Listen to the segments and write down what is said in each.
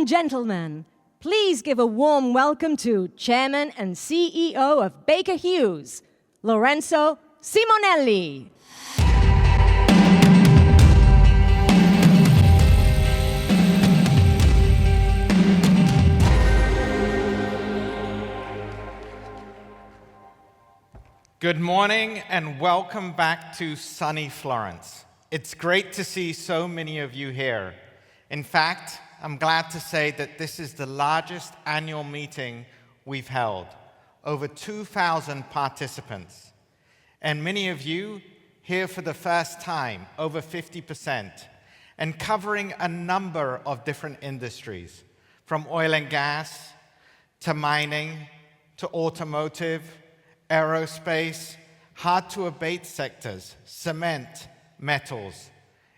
and gentlemen, please give a warm welcome to Chairman and CEO of Baker Hughes, Lorenzo Simonelli. Good morning and welcome back to sunny Florence. It's great to see so many of you here. In fact, I'm glad to say that this is the largest annual meeting we've held, over 2,000 participants. And many of you here for the first time, over 50%, and covering a number of different industries, from oil and gas, to mining, to automotive, aerospace, hard-to-abate sectors, cement, metals.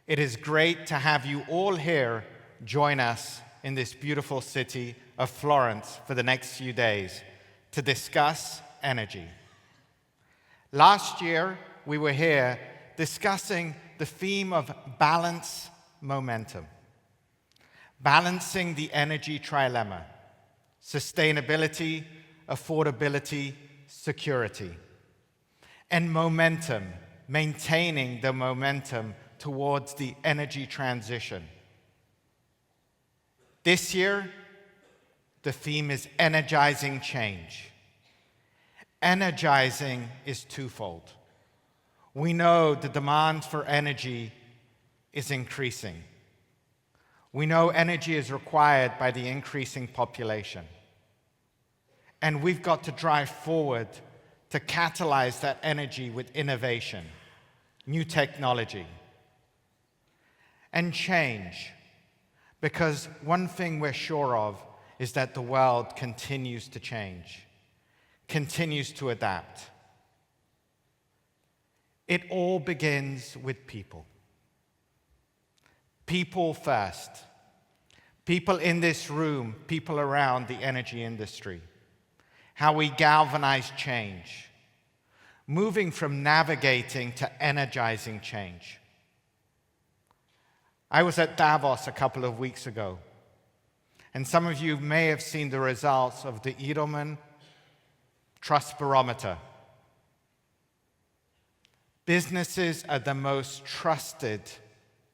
It is great to have you all here join us in this beautiful city of Florence for the next few days to discuss energy. Last year, we were here discussing the theme of balance momentum, balancing the energy trilemma: sustainability, affordability, security, and momentum, maintaining the momentum towards the energy transition. This year, the theme is Energizing Change. Energizing is twofold. We know the demand for energy is increasing. We know energy is required by the increasing population. And we've got to drive forward to catalyze that energy with innovation, new technology, and change. Because one thing we're sure of is that the world continues to change, continues to adapt. It all begins with people. People first. People in this room, people around the energy industry. How we galvanize change, moving from navigating to energizing change. I was at Davos a couple of weeks ago, and some of you may have seen the results of the Edelman Trust Barometer. Businesses are the most trusted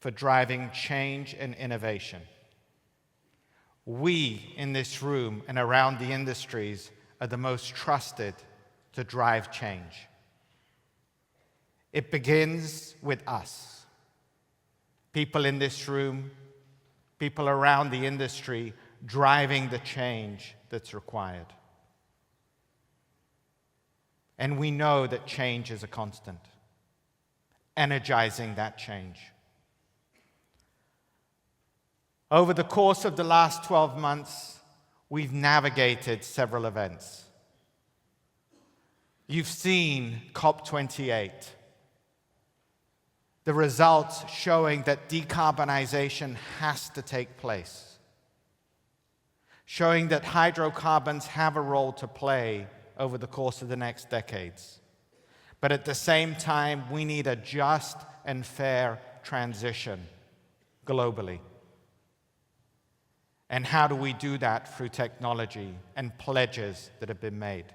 for driving change and innovation. We in this room and around the industries are the most trusted to drive change. It begins with us. People in this room, people around the industry, driving the change that's required. And we know that change is a constant, energizing that change. Over the course of the last 12 months, we've navigated several events. You've seen COP28, the results showing that decarbonization has to take place, showing that hydrocarbons have a role to play over the course of the next decades. But at the same time, we need a just and fair transition globally. And how do we do that? Through technology and pledges that have been made.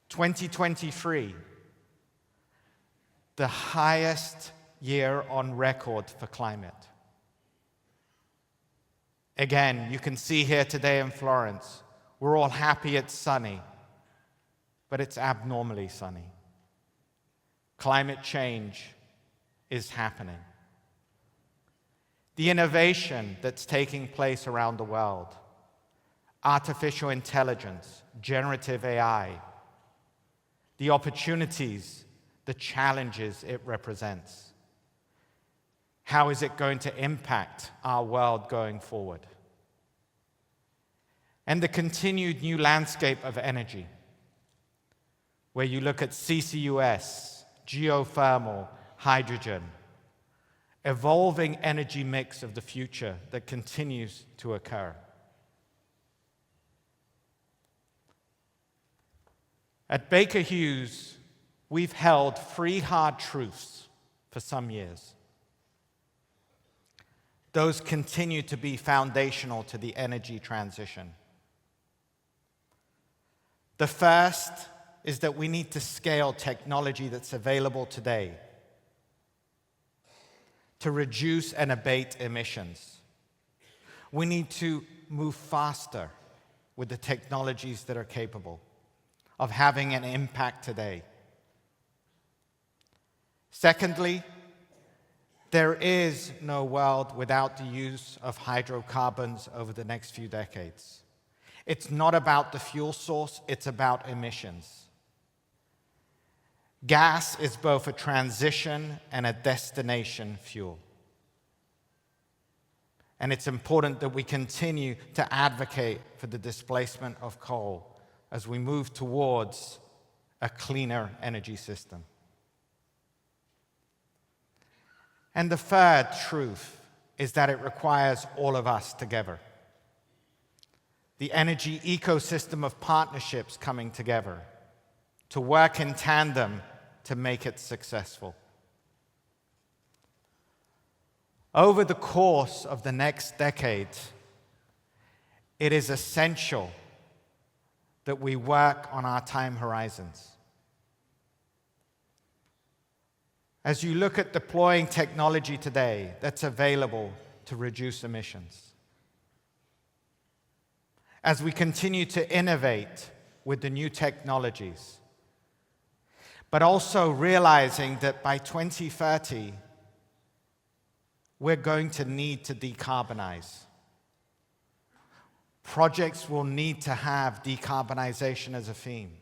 2023, the highest year on record for climate. Again, you can see here today in Florence, we're all happy it's sunny, but it's abnormally sunny. Climate change is happening. The innovation that's taking place around the world, artificial intelligence, generative AI, the opportunities, the challenges it represents. How is it going to impact our world going forward? And the continued new landscape of energy, where you look at CCUS, geothermal, hydrogen, evolving energy mix of the future that continues to occur. At Baker Hughes, we've held 3 hard truths for some years. Those continue to be foundational to the energy transition. The first is that we need to scale technology that's available today to reduce and abate emissions. We need to move faster with the technologies that are capable of having an impact today. Secondly, there is no world without the use of hydrocarbons over the next few decades. It's not about the fuel source, it's about emissions. Gas is both a transition and a destination fuel. And it's important that we continue to advocate for the displacement of coal as we move towards a cleaner energy system. And the third truth is that it requires all of us together. The energy ecosystem of partnerships coming together to work in tandem to make it successful. Over the course of the next decade, it is essential that we work on our time horizons. As you look at deploying technology today that's available to reduce emissions, as we continue to innovate with the new technologies, but also realizing that by 2030, we're going to need to decarbonize. Projects will need to have decarbonization as a theme.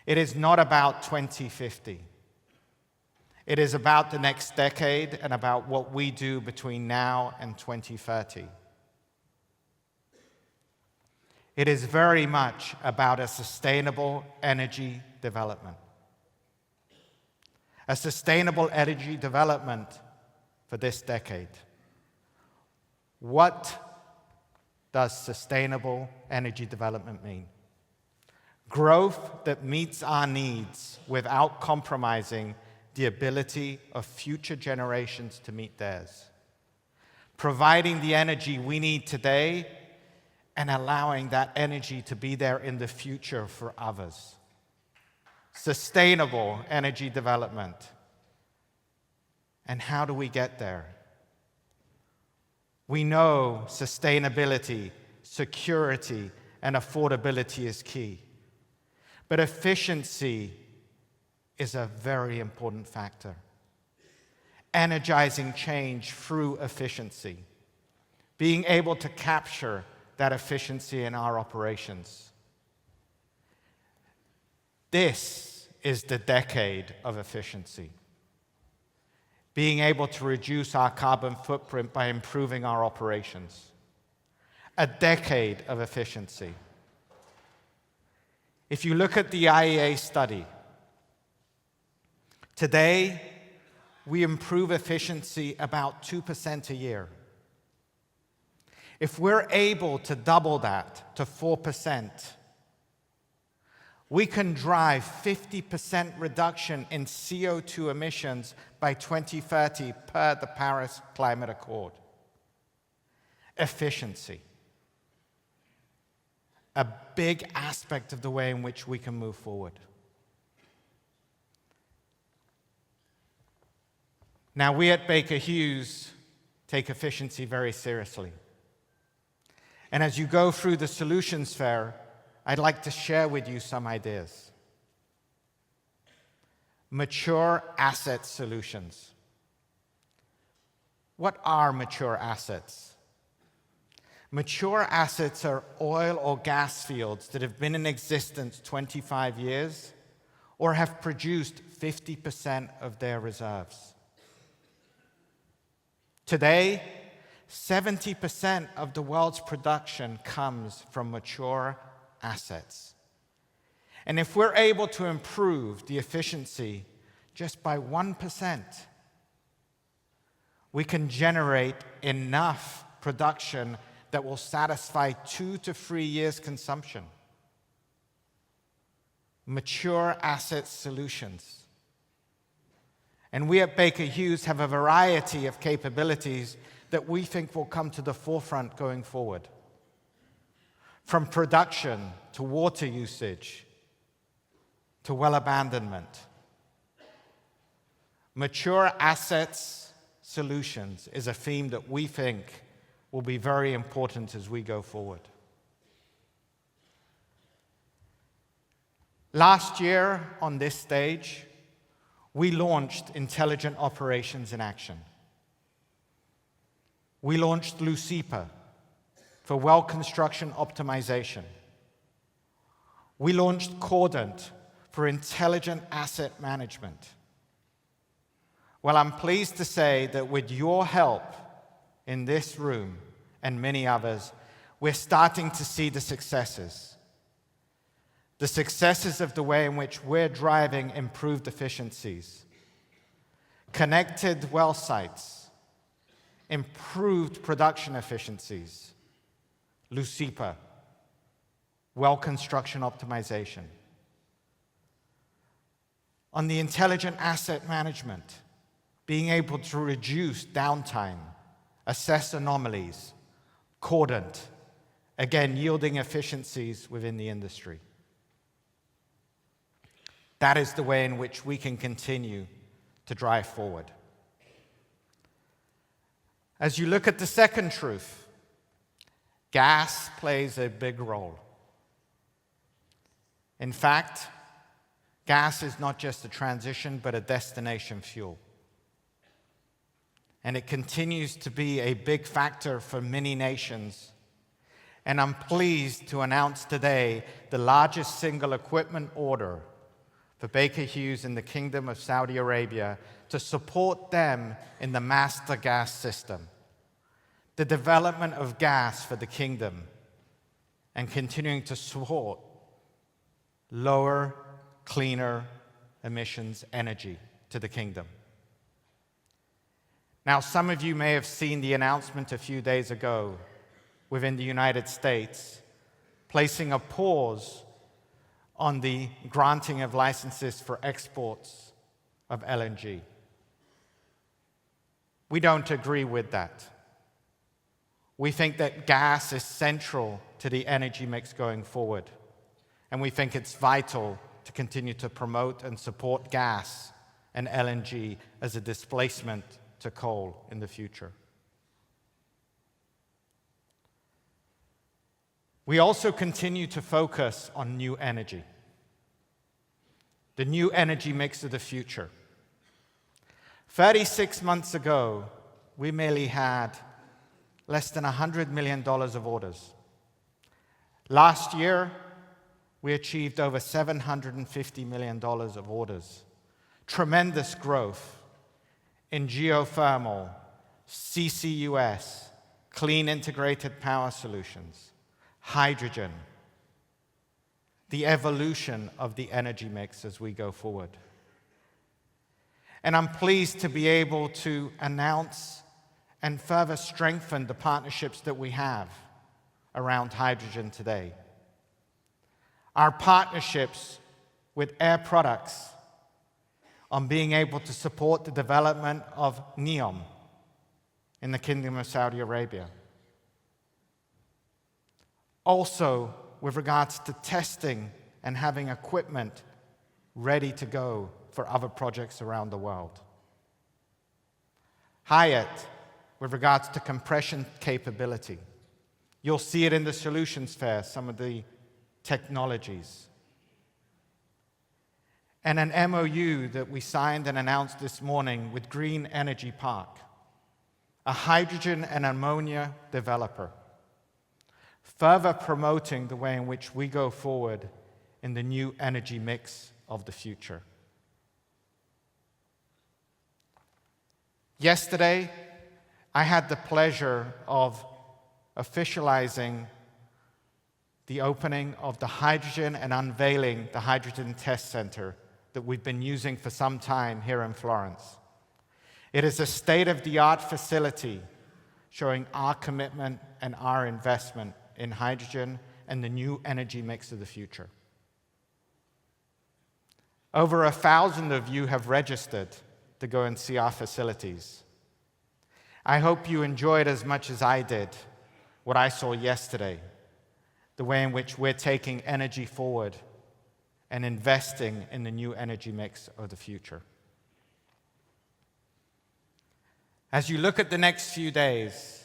It is not about 2050. It is about the next decade and about what we do between now and 2030. It is very much about a sustainable energy development. A sustainable energy development for this decade. What does sustainable energy development mean? Growth that meets our needs without compromising the ability of future generations to meet theirs. Providing the energy we need today and allowing that energy to be there in the future for others. Sustainable energy development. And how do we get there? We know sustainability, security, and affordability is key. But efficiency is a very important factor. Energizing change through efficiency. Being able to capture that efficiency in our operations. This is the decade of efficiency. Being able to reduce our carbon footprint by improving our operations. A decade of efficiency. If you look at the IEA study, today we improve efficiency about 2% a year. If we're able to double that to 4%, we can drive 50% reduction in CO2 emissions by 2030 per the Paris Climate Accord. Efficiency. A big aspect of the way in which we can move forward. Now, we at Baker Hughes take efficiency very seriously. And as you go through the solutions fair, I'd like to share with you some ideas. Mature asset solutions. What are mature assets? Mature assets are oil or gas fields that have been in existence 25 years or have produced 50% of their reserves. Today, 70% of the world's production comes from mature assets. And if we're able to improve the efficiency just by 1%, we can generate enough production that will satisfy 2 to 3 years' consumption. Mature asset solutions. And we at Baker Hughes have a variety of capabilities that we think will come to the forefront going forward. From production to water usage to well abandonment. Mature assets solutions is a theme that we think will be very important as we go forward. Last year on this stage, we launched Intelligent Operations in Action. We launched LUCIPA for well construction optimization. We launched Cordant for intelligent asset management. Well, I'm pleased to say that with your help in this room and many others, we're starting to see the successes. The successes of the way in which we're driving improved efficiencies, connected well sites, improved production efficiencies, LUCIPA, well construction optimization. On the intelligent asset management, being able to reduce downtime, assess anomalies, Cordant, again, yielding efficiencies within the industry. That is the way in which we can continue to drive forward. As you look at the second truth, gas plays a big role. In fact, gas is not just a transition, but a destination fuel. And it continues to be a big factor for many nations. And I'm pleased to announce today the largest single equipment order for Baker Hughes in the Kingdom of Saudi Arabia to support them in the master gas system, the development of gas for the kingdom, and continuing to support lower, cleaner emissions energy to the kingdom. Now, some of you may have seen the announcement a few days ago within the United States, placing a pause on the granting of licenses for exports of LNG. We don't agree with that. We think that gas is central to the energy mix going forward, and we think it's vital to continue to promote and support gas and LNG as a displacement to coal in the future. We also continue to focus on new energy, the new energy mix of the future. 36 months ago, we merely had less than $100 million of orders. Last year, we achieved over $750 million of orders. Tremendous growth in geothermal, CCUS, clean integrated power solutions, hydrogen, the evolution of the energy mix as we go forward. And I'm pleased to be able to announce and further strengthen the partnerships that we have around hydrogen today. Our partnerships with Air Products on being able to support the development of NEOM in the Kingdom of Saudi Arabia. Also, with regards to testing and having equipment ready to go for other projects around the world. Hyatt, with regards to compression capability. You'll see it in the solutions fair, some of the technologies. And an MOU that we signed and announced this morning with Green Energy Park, a hydrogen and ammonia developer, further promoting the way in which we go forward in the new energy mix of the future. Yesterday, I had the pleasure of officializing the opening of the hydrogen and unveiling the Hydrogen Test Center that we've been using for some time here in Florence. It is a state-of-the-art facility showing our commitment and our investment in hydrogen and the new energy mix of the future. Over 1,000 of you have registered to go and see our facilities. I hope you enjoyed as much as I did what I saw yesterday, the way in which we're taking energy forward and investing in the new energy mix of the future. As you look at the next few days,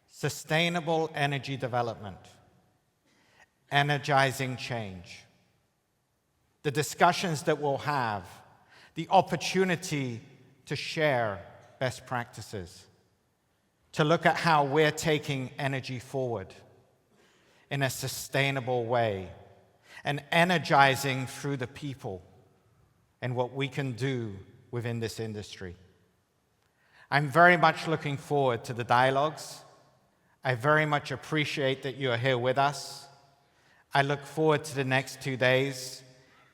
sustainable energy development, energizing change, the discussions that we'll have, the opportunity to share best practices, to look at how we're taking energy forward in a sustainable way and energizing through the people and what we can do within this industry. I'm very much looking forward to the dialogues. I very much appreciate that you are here with us. I look forward to the next 2 days.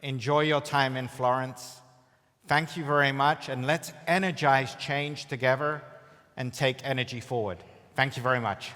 Enjoy your time in Florence. Thank you very much, and let's energize change together and take energy forward. Thank you very much.